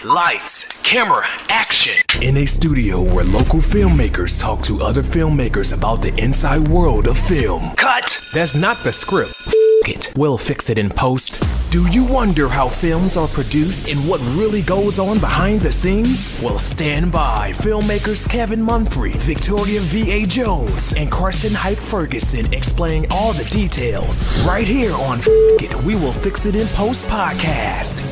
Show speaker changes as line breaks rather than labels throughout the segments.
Lights, camera, action.
In a studio where local filmmakers talk to other filmmakers about the inside world of film.
Cut.
That's not the script. It. We'll fix it in post. Do you wonder how films are produced and what really goes on behind the scenes? Well, stand by. Filmmakers Kevin Munfrey, Victoria V.A. Jones, and Carson Hype Ferguson explain all the details. Right here on It, We Will Fix It in Post podcast.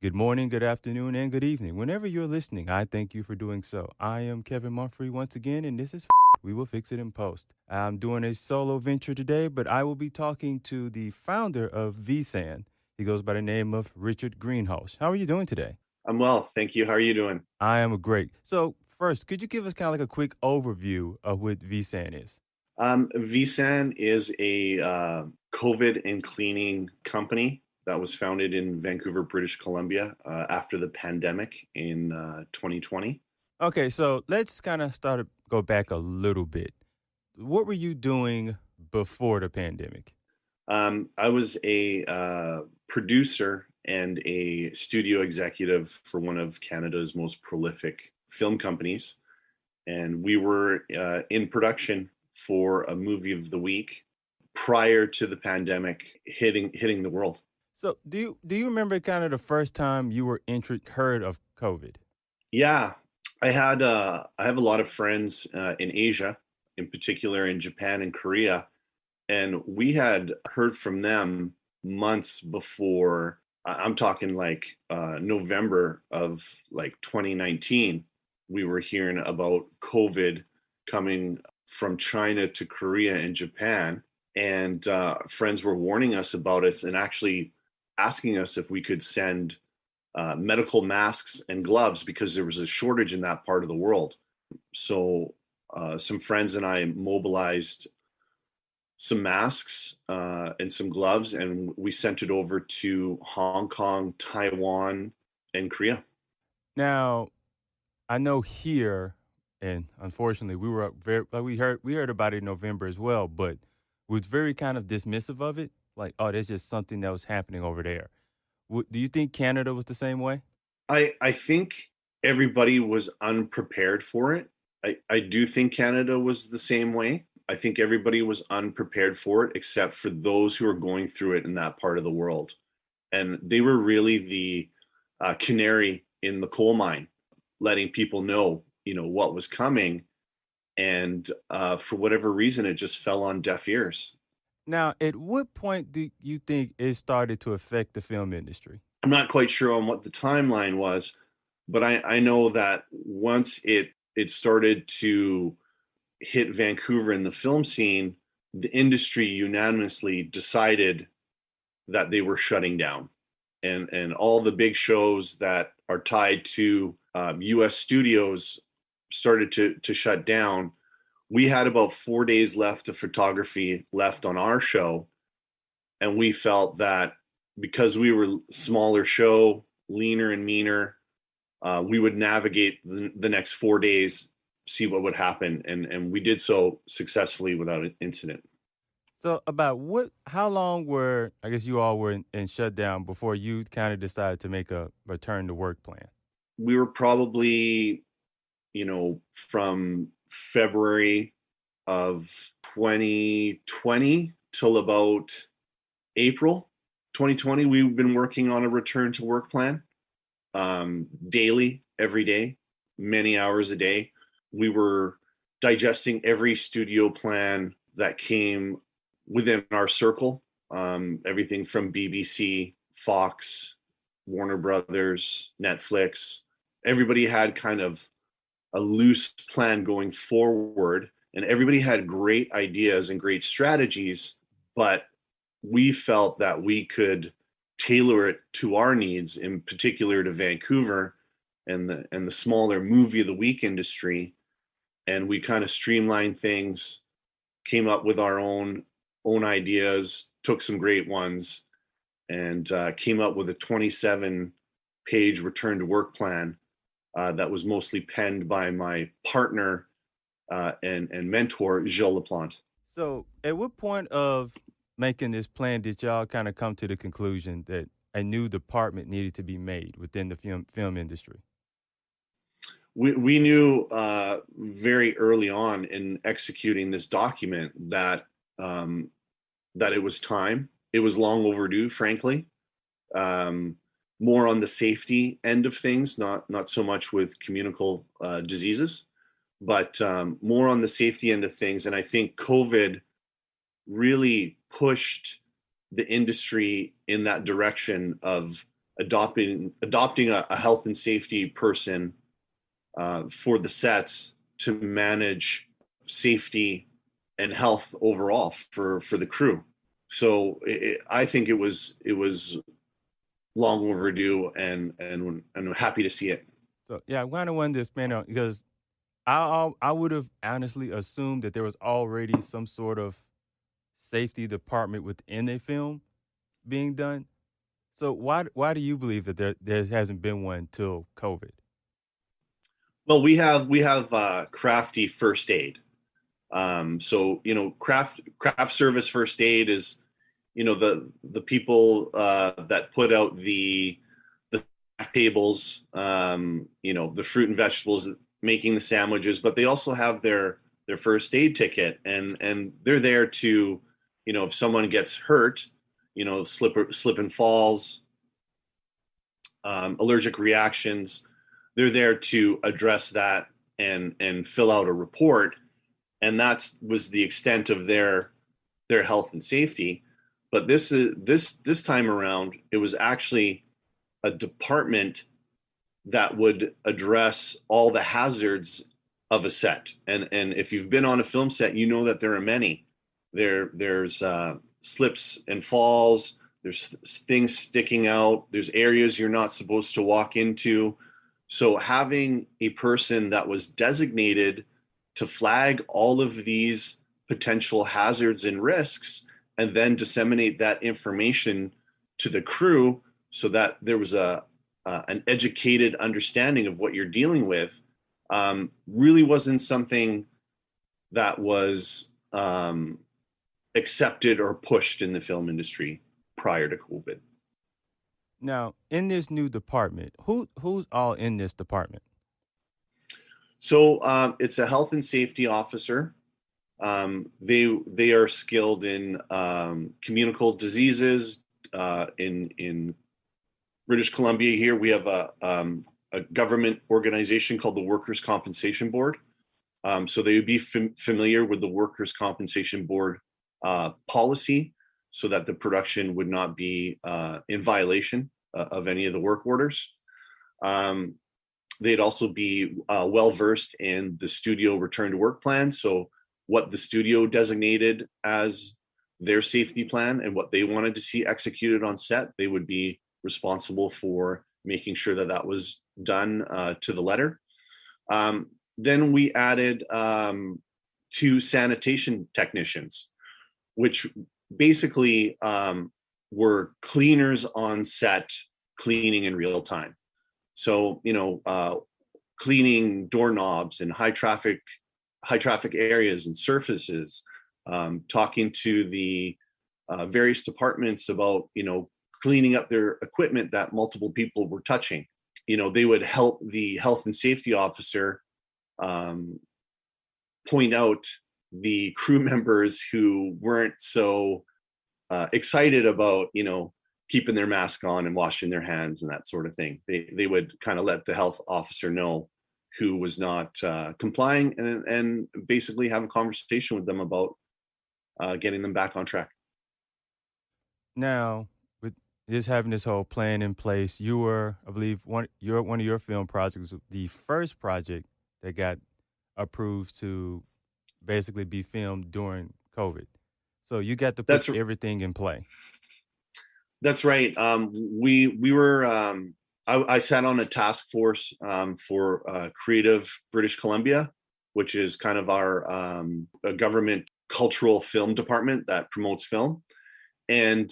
Good morning, good afternoon, and good evening. Whenever you're listening, I thank you for doing so. I am Kevin Munfrey once again, and this is We Will Fix It in Post. I'm doing a solo venture today, but I will be talking to the founder of vSan. He goes by the name of Richard Greenhalgh. How are you doing today?
I'm well, thank you. How are you doing?
I am great. So first, could you give us kind of like a quick overview of what vSan is?
vSan is a COVID and cleaning company that was founded in Vancouver, British Columbia after the pandemic in 2020.
Okay, so let's kind of go back a little bit. What were you doing before the pandemic?
I was a producer and a studio executive for one of Canada's most prolific film companies. And we were in production for a movie of the week prior to the pandemic hitting the world.
So do you remember kind of the first time you were heard of COVID?
Yeah, I have a lot of friends in Asia, in particular in Japan and Korea, and we had heard from them months before. I'm talking like November of like 2019. We were hearing about COVID coming from China to Korea and Japan, and friends were warning us about it and actually asking us if we could send medical masks and gloves because there was a shortage in that part of the world. So some friends and I mobilized some masks and some gloves, and we sent it over to Hong Kong, Taiwan, and Korea.
Now, I know here, and unfortunately, we heard about it in November as well, but was very kind of dismissive of it. Like, oh, there's just something that was happening over there. Do you think Canada was the same way?
I think everybody was unprepared for it. I do think Canada was the same way. I think everybody was unprepared for it, except for those who are going through it in that part of the world. And they were really the canary in the coal mine, letting people know, what was coming. And for whatever reason, it just fell on deaf ears.
Now, at what point do you think it started to affect the film industry?
I'm not quite sure on what the timeline was, but I know that once it started to hit Vancouver in the film scene, the industry unanimously decided that they were shutting down. And all the big shows that are tied to US studios started to shut down. We had about 4 days left of photography left on our show. And we felt that because we were smaller show, leaner and meaner, we would navigate the next 4 days, see what would happen. And we did so successfully without an incident.
So how long I guess you all were in shutdown before you kind of decided to make a return to work plan?
We were probably, from February of 2020 till about April 2020, we've been working on a return to work plan daily, every day, many hours a day. We were digesting every studio plan that came within our circle, everything from BBC, Fox, Warner Brothers, Netflix. Everybody had kind of a loose plan going forward, and everybody had great ideas and great strategies, but we felt that we could tailor it to our needs, in particular to Vancouver and the smaller movie of the week industry. And we kind of streamlined things, came up with our own ideas, took some great ones, and came up with a 27-page return to work plan that was mostly penned by my partner and mentor, Gilles Laplante.
So at what point of making this plan did y'all kind of come to the conclusion that a new department needed to be made within the film industry?
We knew very early on in executing this document that that it was time. It was long overdue, frankly. More on the safety end of things, not so much with communicable diseases, but more on the safety end of things. And I think COVID really pushed the industry in that direction of adopting a health and safety person for the sets to manage safety and health overall for the crew. So I think it was long overdue, and I'm happy to see it.
So yeah, I kind of wanted to expand on because I would have honestly assumed that there was already some sort of safety department within a film being done. So why do you believe that there hasn't been one till COVID?
Well, we have crafty first aid. So craft service first aid is the people that put out the tables, the fruit and vegetables, making the sandwiches, but they also have their first aid ticket, and they're there to, if someone gets hurt, slip and falls, allergic reactions, they're there to address that and fill out a report. And that was the extent of their health and safety. But this time around, it was actually a department that would address all the hazards of a set. And if you've been on a film set, you know that there are many. There's slips and falls. There's things sticking out. There's areas you're not supposed to walk into. So having a person that was designated to flag all of these potential hazards and risks, and then disseminate that information to the crew so that there was an educated understanding of what you're dealing with, really wasn't something that was accepted or pushed in the film industry prior to COVID.
Now, in this new department, who's all in this department?
So it's a health and safety officer. They are skilled in communicable diseases. In British Columbia here, we have a government organization called the Workers' Compensation Board. So they would be familiar with the Workers' Compensation Board policy, so that the production would not be in violation of any of the work orders. They'd also be well-versed in the studio return to work plan. So what the studio designated as their safety plan and what they wanted to see executed on set, they would be responsible for making sure that that was done to the letter. Then we added 2 sanitation technicians, which basically were cleaners on set, cleaning in real time. So, cleaning doorknobs and high traffic areas and surfaces, talking to the various departments about, cleaning up their equipment that multiple people were touching. They would help the health and safety officer point out the crew members who weren't so excited about, keeping their mask on and washing their hands and that sort of thing. They would kind of let the health officer know who was not complying, and basically have a conversation with them about getting them back on track.
Now, with just having this whole plan in place, you were, I believe, one of your film projects, the first project that got approved to basically be filmed during COVID. So you got to put everything in play.
That's right. We were. I sat on a task force for Creative British Columbia, which is kind of our a government cultural film department that promotes film. And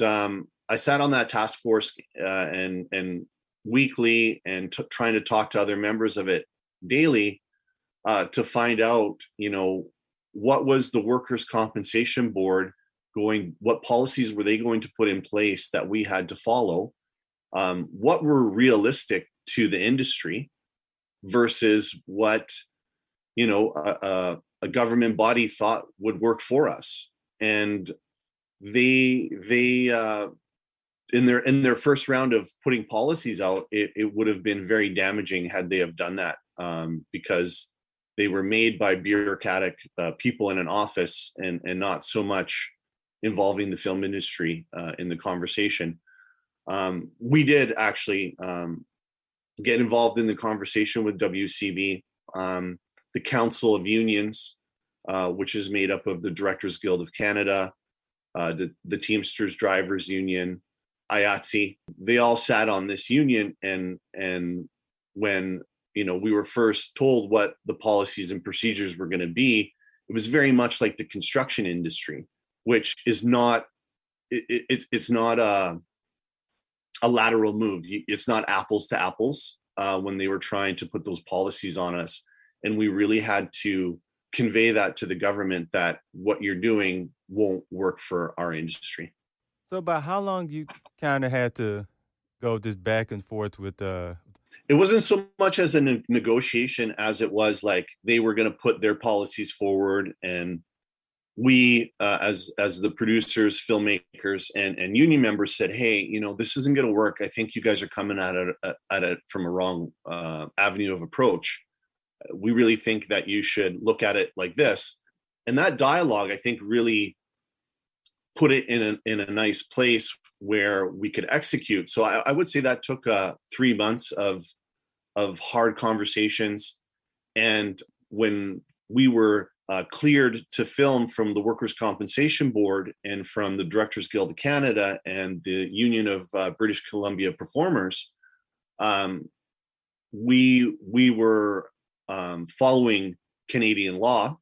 I sat on that task force and weekly, and trying to talk to other members of it daily to find out, what was the Workers' Compensation Board what policies were they going to put in place that we had to follow? What were realistic to the industry versus what, a government body thought would work for us. And they in their first round of putting policies out, it would have been very damaging had they have done that, because they were made by bureaucratic people in an office and not so much involving the film industry in the conversation. We did actually get involved in the conversation with WCB, the Council of Unions, which is made up of the Directors Guild of Canada, the Teamsters Drivers Union, IATSE. They all sat on this union, and when we were first told what the policies and procedures were going to be, it was very much like the construction industry, which is not it's not a lateral move. It's not apples to apples when they were trying to put those policies on us, and we really had to convey that to the government that what you're doing won't work for our industry.
So about how long you kind of had to go this back and forth with
It wasn't so much as a negotiation as it was like they were going to put their policies forward, and we as the producers, filmmakers, and union members said, hey, this isn't going to work. I think you guys are coming at it from a wrong avenue of approach. We really think that you should look at it like this. And that dialogue, I think, really put it in a nice place where we could execute. So I would say that took 3 months of hard conversations. And when we were cleared to film from the Workers' Compensation Board and from the Directors Guild of Canada and the Union of British Columbia Performers, we were following Canadian law,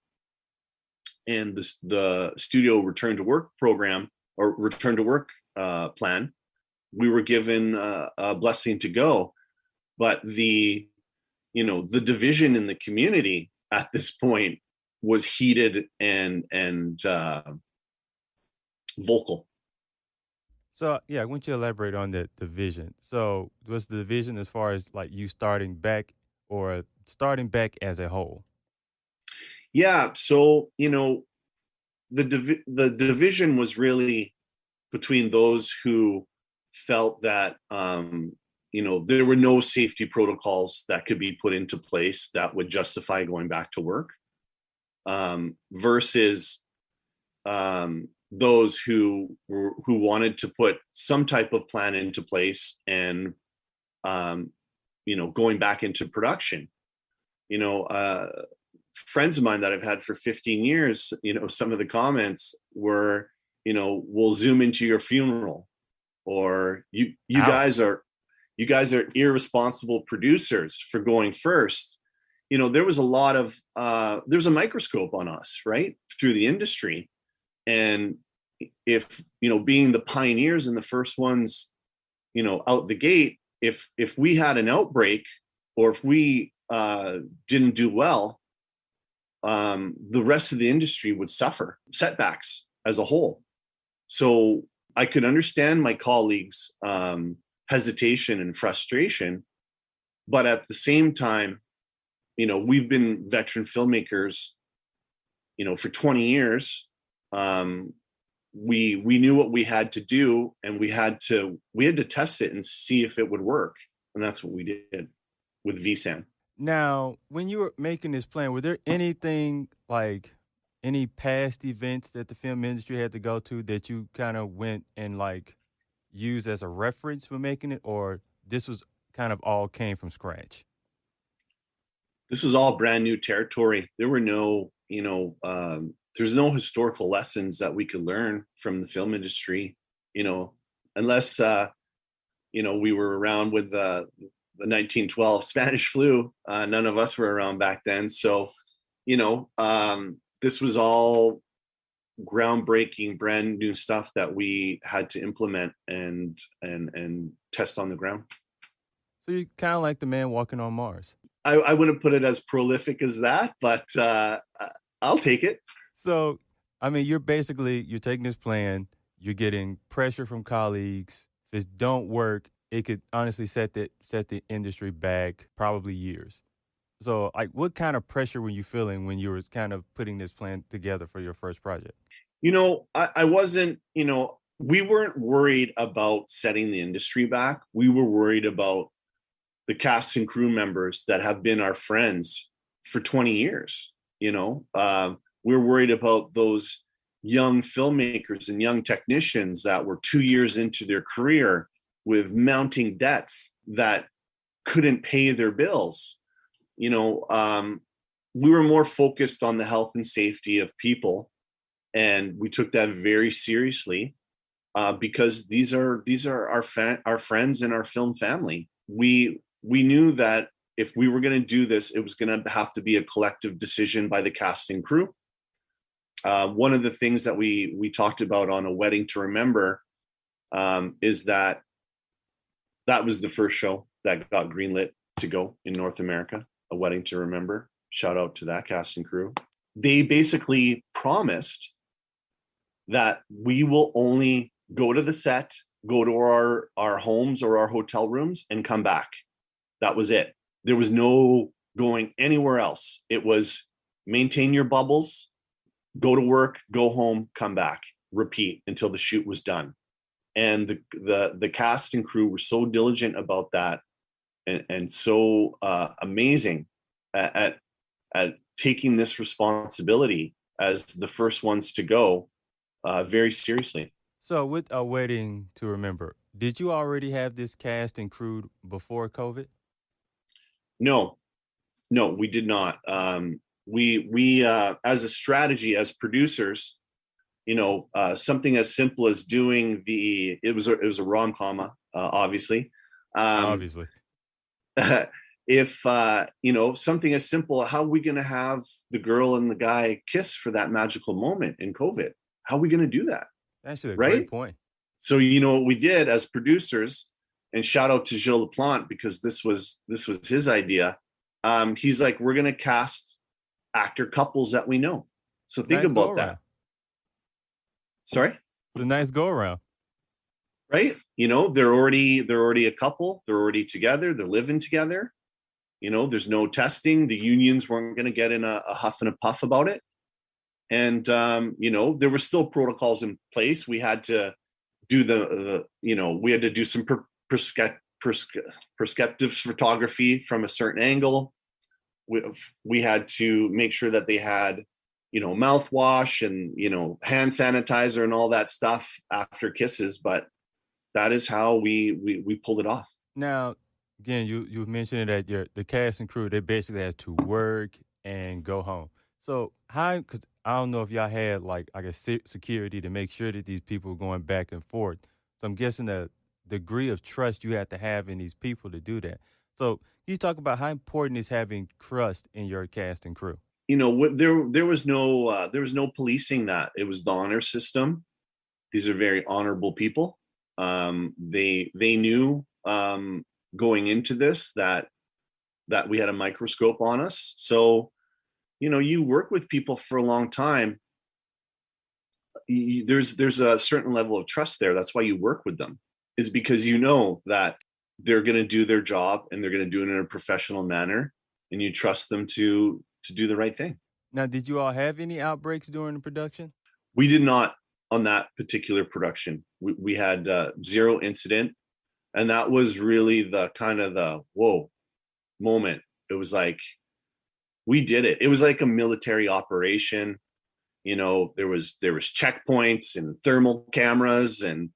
and the studio return to work program or return to work plan. We were given a blessing to go, but the division in the community at this point was heated and vocal.
So yeah, I want you to elaborate on that division. So was the division as far as like you starting back or starting back as a whole?
Yeah, so the division was really between those who felt that there were no safety protocols that could be put into place that would justify going back to work, versus those who wanted to put some type of plan into place and going back into production. Friends of mine that I've had for 15 years, some of the comments were, we'll zoom into your funeral, or you guys are irresponsible producers for going first. There was a lot of there's a microscope on us, right, through the industry. And if being the pioneers and the first ones out the gate, if we had an outbreak or if we didn't do well, the rest of the industry would suffer setbacks as a whole. So I could understand my colleagues' hesitation and frustration, but at the same time, we've been veteran filmmakers, for 20 years. We knew what we had to do, and we had to test it and see if it would work, and that's what we did with VSAN.
Now, when you were making this plan, were there anything like any past events that the film industry had to go to that you kind of went and like used as a reference for making it, or this was kind of all came from scratch?
This was all brand new territory. There were no, there's no historical lessons that we could learn from the film industry, unless, we were around with the 1912 Spanish flu. None of us were around back then. So, this was all groundbreaking, brand new stuff that we had to implement and test on the ground.
So you're kind of like the man walking on Mars.
I wouldn't put it as prolific as that, but I'll take it.
So I mean, you're taking this plan, you're getting pressure from colleagues. If it don't work, it could honestly set the industry back probably years. So, like, what kind of pressure were you feeling when you were kind of putting this plan together for your first project?
I wasn't, we weren't worried about setting the industry back. We were worried about the cast and crew members that have been our friends for 20 years. We're worried about those young filmmakers and young technicians that were 2 years into their career with mounting debts that couldn't pay their bills. We were more focused on the health and safety of people, and we took that very seriously because these are our friends and our film family. We knew that if we were going to do this, it was going to have to be a collective decision by the cast and crew. One of the things that we talked about on A Wedding to Remember is that was the first show that got greenlit to go in North America. A Wedding to Remember. Shout out to that cast and crew. They basically promised that we will only go to the set, go to our homes or our hotel rooms, and come back. That was it. There was no going anywhere else. It was maintain your bubbles, go to work, go home, come back, repeat until the shoot was done. And the cast and crew were so diligent about that, and so amazing at taking this responsibility as the first ones to go very seriously.
So, with A Wedding to Remember, did you already have this cast and crew before COVID?
No, we did not. We as a strategy, as producers, something as simple as doing it was a rom-com, obviously.
Obviously.
If something as simple, how are we going to have the girl and the guy kiss for that magical moment in COVID? How are we going to do that?
Actually, a
right?
Great point.
So what we did as producers, and shout out to Gilles Laplante because this was his idea. He's like, we're going to cast actor couples that we know. So think
Nice
about that. Sorry?
It's a nice go around.
Right? They're already a couple. They're already together. They're living together. There's no testing. The unions weren't going to get in a huff and a puff about it. And, there were still protocols in place. We had to do we had to do some prescriptive photography from a certain angle. We had to make sure that they had, mouthwash and, hand sanitizer and all that stuff after kisses. But that is how we pulled it off.
Now, again, you mentioned that the cast and crew, they basically had to work and go home. So because I don't know if y'all had security to make sure that these people were going back and forth. So I'm guessing the degree of trust you have to have in these people to do that. So can you talk about how important is having trust in your cast and crew?
There was no policing that. It was the honor system. These are very honorable people. They knew going into this that we had a microscope on us. So, you work with people for a long time. There's a certain level of trust there. That's why you work with them, is because that they're going to do their job and they're going to do it in a professional manner, and you trust them to do the right thing.
Now, did you all have any outbreaks during the production?
We did not on that particular production. We had zero incident. And that was really the kind of the whoa moment. It was like, we did it. It was like a military operation. There was checkpoints and thermal cameras and,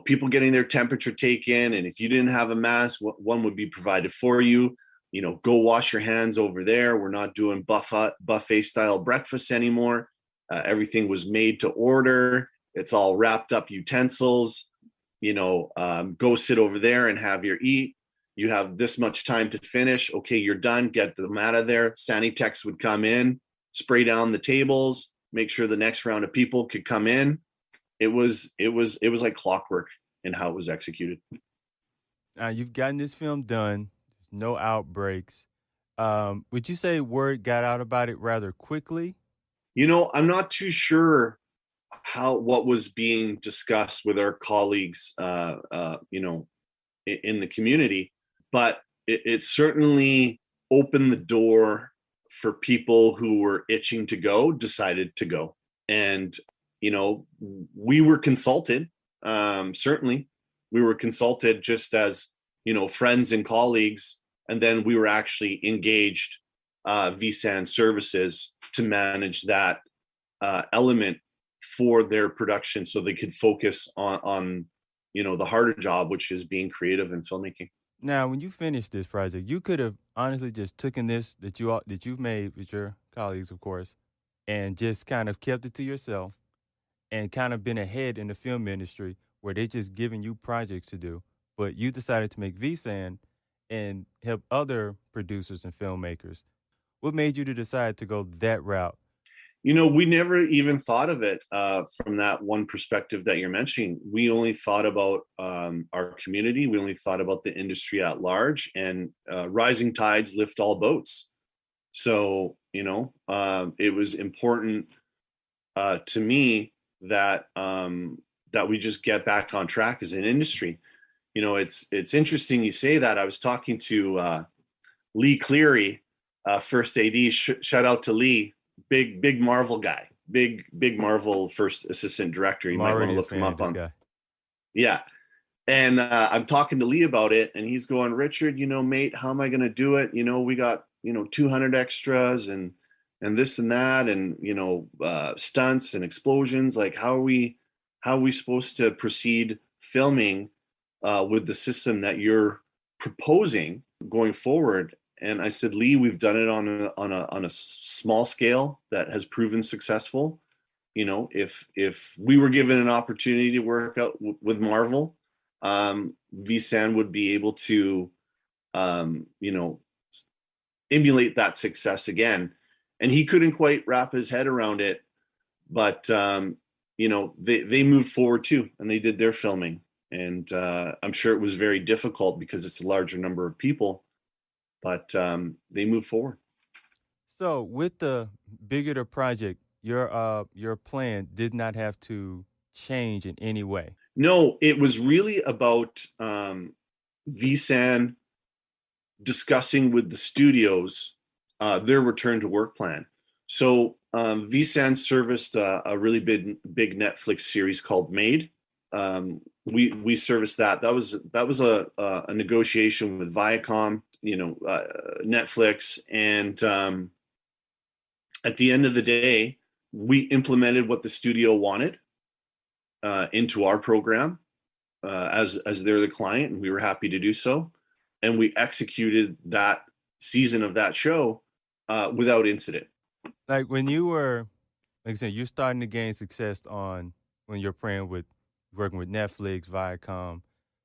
people getting their temperature taken. And if you didn't have a mask, one would be provided for you. Go wash your hands over there. We're not doing buffet style breakfast anymore. Everything was made to order. It's all wrapped up utensils. Go sit over there and have your eat. You have this much time to finish. Okay, you're done. Get them out of there. Sanitechs would come in, spray down the tables, make sure the next round of people could come in. It was like clockwork in how it was executed.
You've gotten this film done. There's no outbreaks. Would you say word got out about it rather quickly,
I'm not too sure what was being discussed with our colleagues, in the community, but it certainly opened the door for people who were itching to go, decided to go. And, we were consulted, certainly. We were consulted just as, friends and colleagues. And then we were actually engaged vSAN services to manage that element for their production so they could focus on the harder job, which is being creative and filmmaking.
Now, when you finished this project, you could have honestly just taken this that you've made with your colleagues, of course, and just kind of kept it to yourself and kind of been ahead in the film industry where they just giving you projects to do. But you decided to make vSAN and help other producers and filmmakers. What made you to decide to go that route?
We never even thought of it from that one perspective that you're mentioning. We only thought about our community. We only thought about the industry at large, and rising tides lift all boats. So, it was important to me that that we just get back on track as an industry. It's interesting you say that. I was talking to Lee Cleary, first AD. Shout out to Lee. Big Marvel guy, big Marvel first assistant director. You might want to look him up on. Guy. Yeah, and I'm talking to Lee about it, and he's going, Richard, mate, how am I going to do it? We got 200 extras and this and that, and stunts and explosions. Like, how are we supposed to proceed filming with the system that you're proposing going forward? And I said, Lee, we've done it on a small scale that has proven successful. If we were given an opportunity to work out with Marvel, vSAN would be able to, emulate that success again. And he couldn't quite wrap his head around it, but they moved forward too, and they did their filming. And I'm sure it was very difficult because it's a larger number of people. But they move forward.
So with the bigger the project, your plan did not have to change in any way.
No, it was really about vSAN discussing with the studios their return to work plan. So vSAN serviced a really big Netflix series called Made. We serviced that. That was a negotiation with Viacom, Netflix, and at the end of the day, we implemented what the studio wanted into our program as they're the client, and we were happy to do so. And we executed that season of that show without incident.
Like when you were, like I said, you're starting to gain success when you're working with Netflix, Viacom.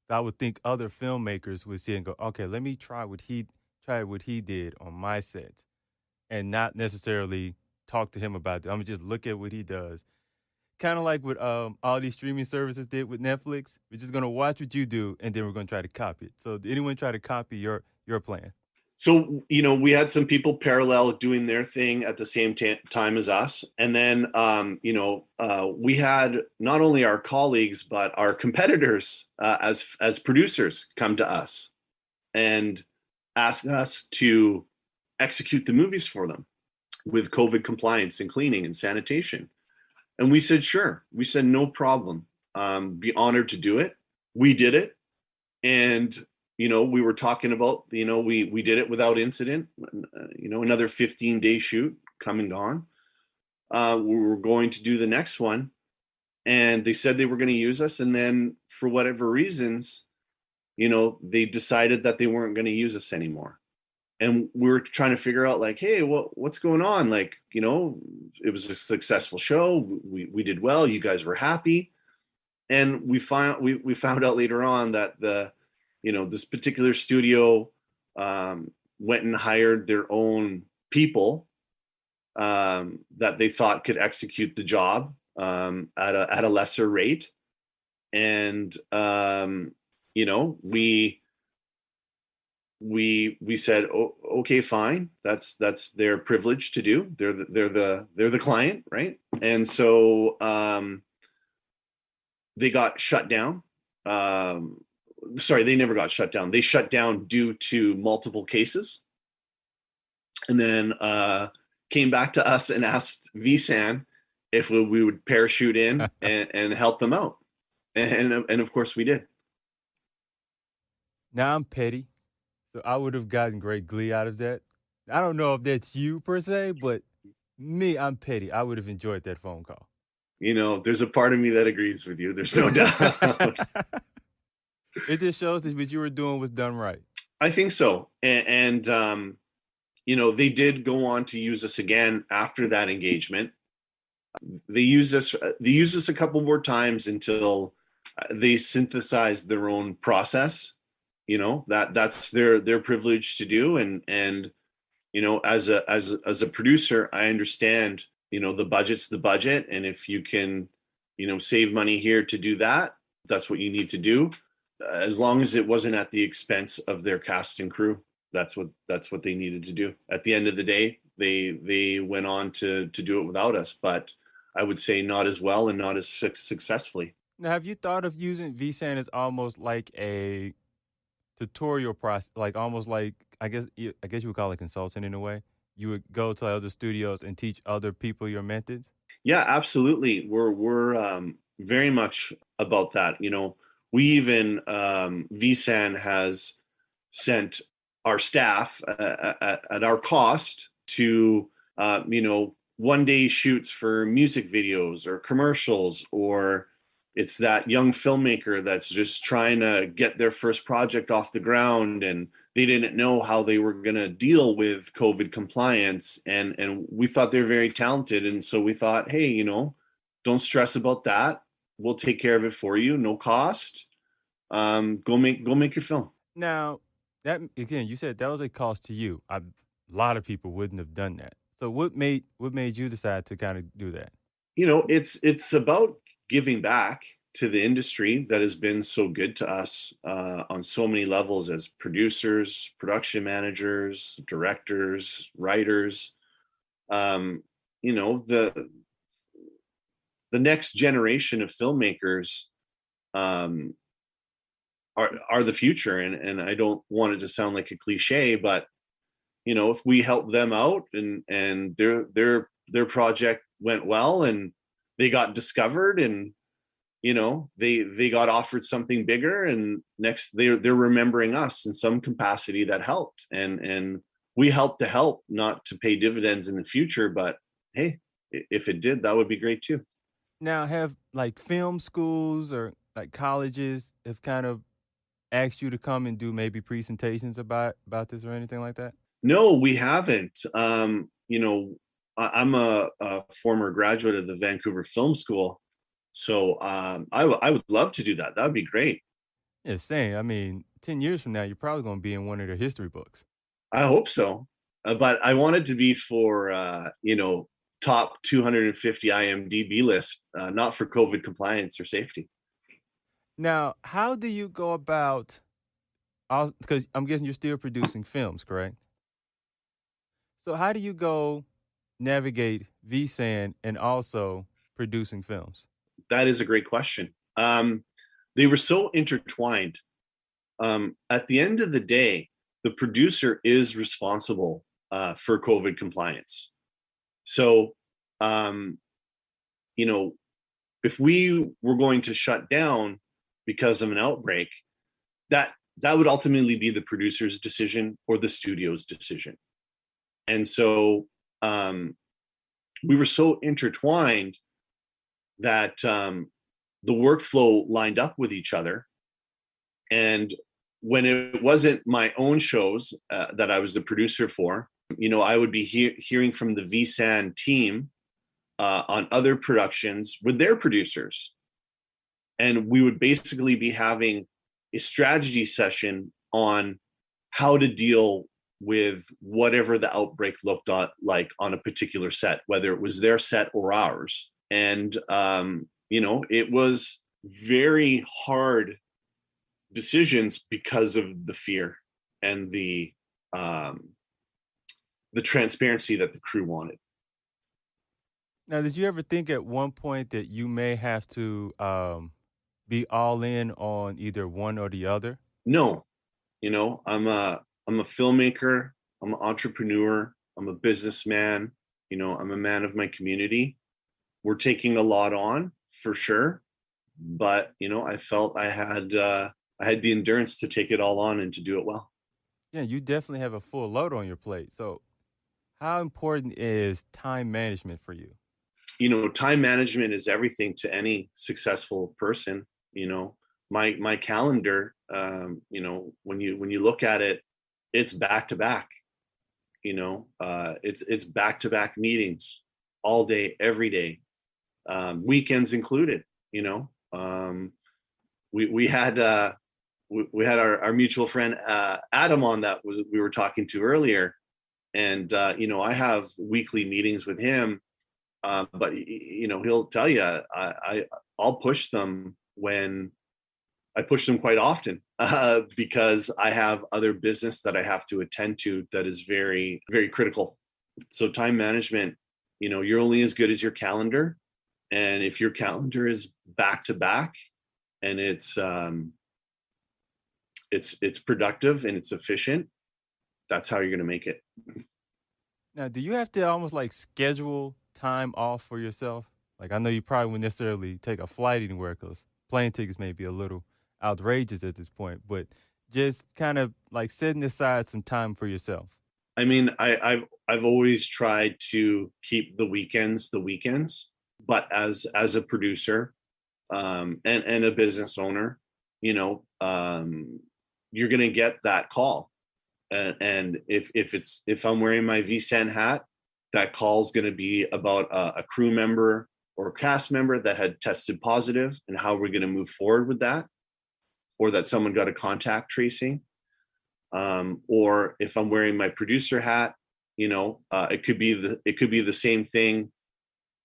I would think other filmmakers would see and go, okay, let me try what he did on my set, and not necessarily talk to him about it. I'm gonna just look at what he does. Kind of like what all these streaming services did with Netflix. We're just gonna watch what you do, and then we're gonna try to copy it. So did anyone try to copy your plan?
So, we had some people parallel doing their thing at the same time as us. And then, we had not only our colleagues, but our competitors as producers come to us and ask us to execute the movies for them with COVID compliance and cleaning and sanitation. And we said, sure. We said, no problem. Be honored to do it. We did it. And we were talking about, we did it without incident, another 15-day shoot, come and gone. We were going to do the next one, and they said they were going to use us. And then for whatever reasons, they decided that they weren't going to use us anymore. And we were trying to figure out, like, hey, what's going on? Like, it was a successful show. We did well. You guys were happy. And we found out later on that this particular studio went and hired their own people that they thought could execute the job at a lesser rate. And, we we said, oh, okay, fine, that's their privilege to do. They're the client, right? And so they got shut down. Sorry, they never got shut down. They shut down due to multiple cases, and then came back to us and asked VSAN if we would parachute in and help them out, and of course we did.
Now I'm petty, so I would have gotten great glee out of that. I don't know if that's you per se, but me, I'm petty. I would have enjoyed that phone call.
You know, there's a part of me that agrees with you. There's no doubt.
It just shows that what you were doing was done right.
I think so. And you know, they did go on to use us again after that engagement. They used us a couple more times until they synthesized their own process. You know, that's their privilege to do. And you know, as a producer, I understand, you know, the budget's the budget. And if you can, you know, save money here to do that, that's what you need to do. As long as it wasn't at the expense of their cast and crew, that's what they needed to do. At the end of the day, they went on to do it without us, but I would say not as well and not as successfully.
Now, have you thought of using VSAN as almost like a tutorial process, like almost like I guess you would call it consultant in a way? You would go to other studios and teach other people your methods.
Yeah, absolutely. We're very much about that. You know, we even VSAN has sent our staff at our cost to you know, one day shoots for music videos or commercials, or it's that young filmmaker that's just trying to get their first project off the ground and they didn't know how they were going to deal with COVID compliance. And we thought they're very talented. And so we thought, hey, you know, don't stress about that. We'll take care of it for you. No cost. Go make your film.
Now, that again, you said that was a cost to you. A lot of people wouldn't have done that. So what made you decide to kind of do that?
You know, it's about giving back to the industry that has been so good to us on so many levels as producers, production managers, directors, writers. You know, the next generation of filmmakers are the future, and I don't want it to sound like a cliche, but you know, if we help them out and their project went well and they got discovered and you know, they got offered something bigger, and next they're remembering us in some capacity that helped, and we help to help, not to pay dividends in the future, but hey, if it did, that would be great too.
Now, have like film schools or like colleges have kind of asked you to come and do maybe presentations about this or anything like that?
No, we haven't. You know, I'm a former graduate of the Vancouver Film School. So I would love to do that. That would be great.
Yeah, same. I mean, 10 years from now, you're probably going to be in one of their history books.
I hope so. But I want it to be for, you know, top 250 IMDb list, not for COVID compliance or safety.
Now, how do you go about, because I'm guessing you're still producing films, correct? So how do you go navigate VSAN and also producing films?
That is a great question. They were so intertwined. At the end of the day, the producer is responsible for COVID compliance. So, you know, if we were going to shut down because of an outbreak, that would ultimately be the producer's decision or the studio's decision. And so we were so intertwined that the workflow lined up with each other. And when it wasn't my own shows that I was the producer for, you know, I would be hearing from the VSAN team on other productions with their producers. And we would basically be having a strategy session on how to deal with whatever the outbreak looked like on a particular set, whether it was their set or ours. And, you know, it was very hard decisions because of the fear. and the transparency that the crew wanted.
Now, did you ever think at one point that you may have to be all in on either one or the other?
No, I'm a filmmaker, I'm an entrepreneur, I'm a businessman, I'm a man of my community. We're taking a lot on for sure, but I felt I had the endurance to take it all on and to do it well.
Yeah, you definitely have a full load on your plate. So, how important is time management for you?
Time management is everything to any successful person. My calendar, when you look at it, it's back to back. It's back to back meetings all day, every day, weekends included. We had our mutual friend Adam on that we were talking to earlier, and I have weekly meetings with him. But he'll tell you, I'll push them when I push them quite often because I have other business that I have to attend to that is very, very critical. So time management, you're only as good as your calendar, and if your calendar is back to back and it's productive and it's efficient, that's how you're going to make it.
Now, do you have to almost like schedule time off for yourself? Like, I know you probably wouldn't necessarily take a flight anywhere because plane tickets may be a little outrageous at this point, but just kind of like setting aside some time for yourself.
I mean, I've always tried to keep the weekends, but as a producer, and a business owner, you're going to get that call. And if I'm wearing my VSAN hat, that call is going to be about a crew member or a cast member that had tested positive and how we're going to move forward with that, or that someone got a contact tracing. Or if I'm wearing my producer hat, it could be the same thing.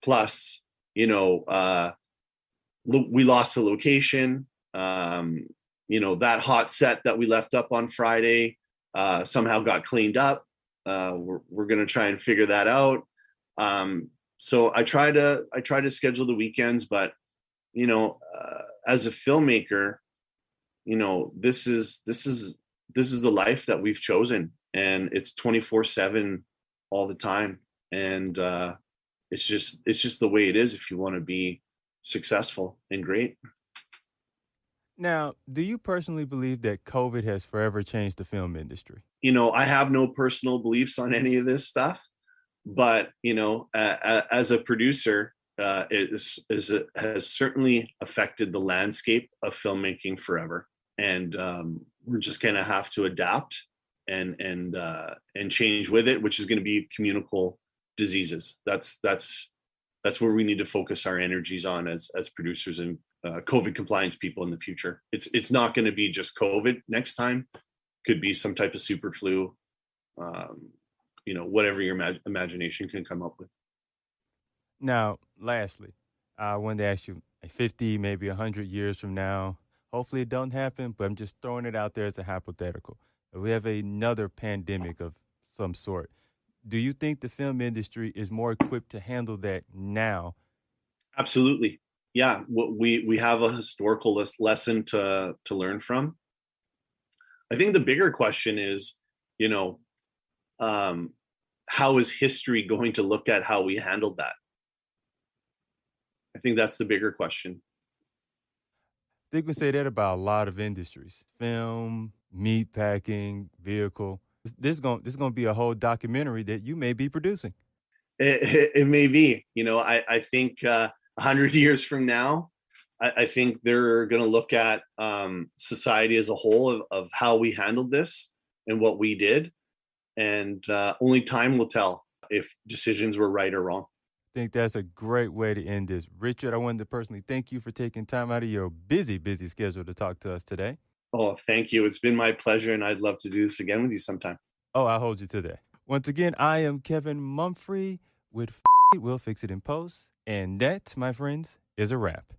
Plus, we lost the location. That hot set that we left up on Friday somehow got cleaned up. We're going to try and figure that out. So I try to schedule the weekends, but as a filmmaker, this is the life that we've chosen, and it's 24/7 all the time. And it's just the way it is if you want to be successful and great.
Now, do you personally believe that COVID has forever changed the film industry?
I have no personal beliefs on any of this stuff, but as a producer, it has certainly affected the landscape of filmmaking forever, and we're just going to have to adapt and change with it, which is going to be communicable diseases. That's where we need to focus our energies on as producers and COVID compliance people in the future. It's not going to be just COVID next time. Could be some type of super flu, whatever your imagination can come up with.
Now, lastly, I wanted to ask you, 50, maybe 100 years from now, hopefully it don't happen, but I'm just throwing it out there as a hypothetical. If we have another pandemic of some sort, do you think the film industry is more equipped to handle that now?
Absolutely. Yeah, we have a historical lesson to learn from. I think the bigger question is, how is history going to look at how we handled that? I think that's the bigger question.
I think we say that about a lot of industries: film, meat packing, vehicle. This is going to be a whole documentary that you may be producing.
It may be. I think 100 years from now, I think they're going to look at society as a whole of how we handled this and what we did. And only time will tell if decisions were right or wrong.
I think that's a great way to end this. Richard, I wanted to personally thank you for taking time out of your busy schedule to talk to us today.
Oh, thank you. It's been my pleasure, and I'd love to do this again with you sometime.
Oh, I'll hold you to that. Once again, I am Kevin Mumphrey with We'll Fix It in Post, and that, my friends, is a wrap.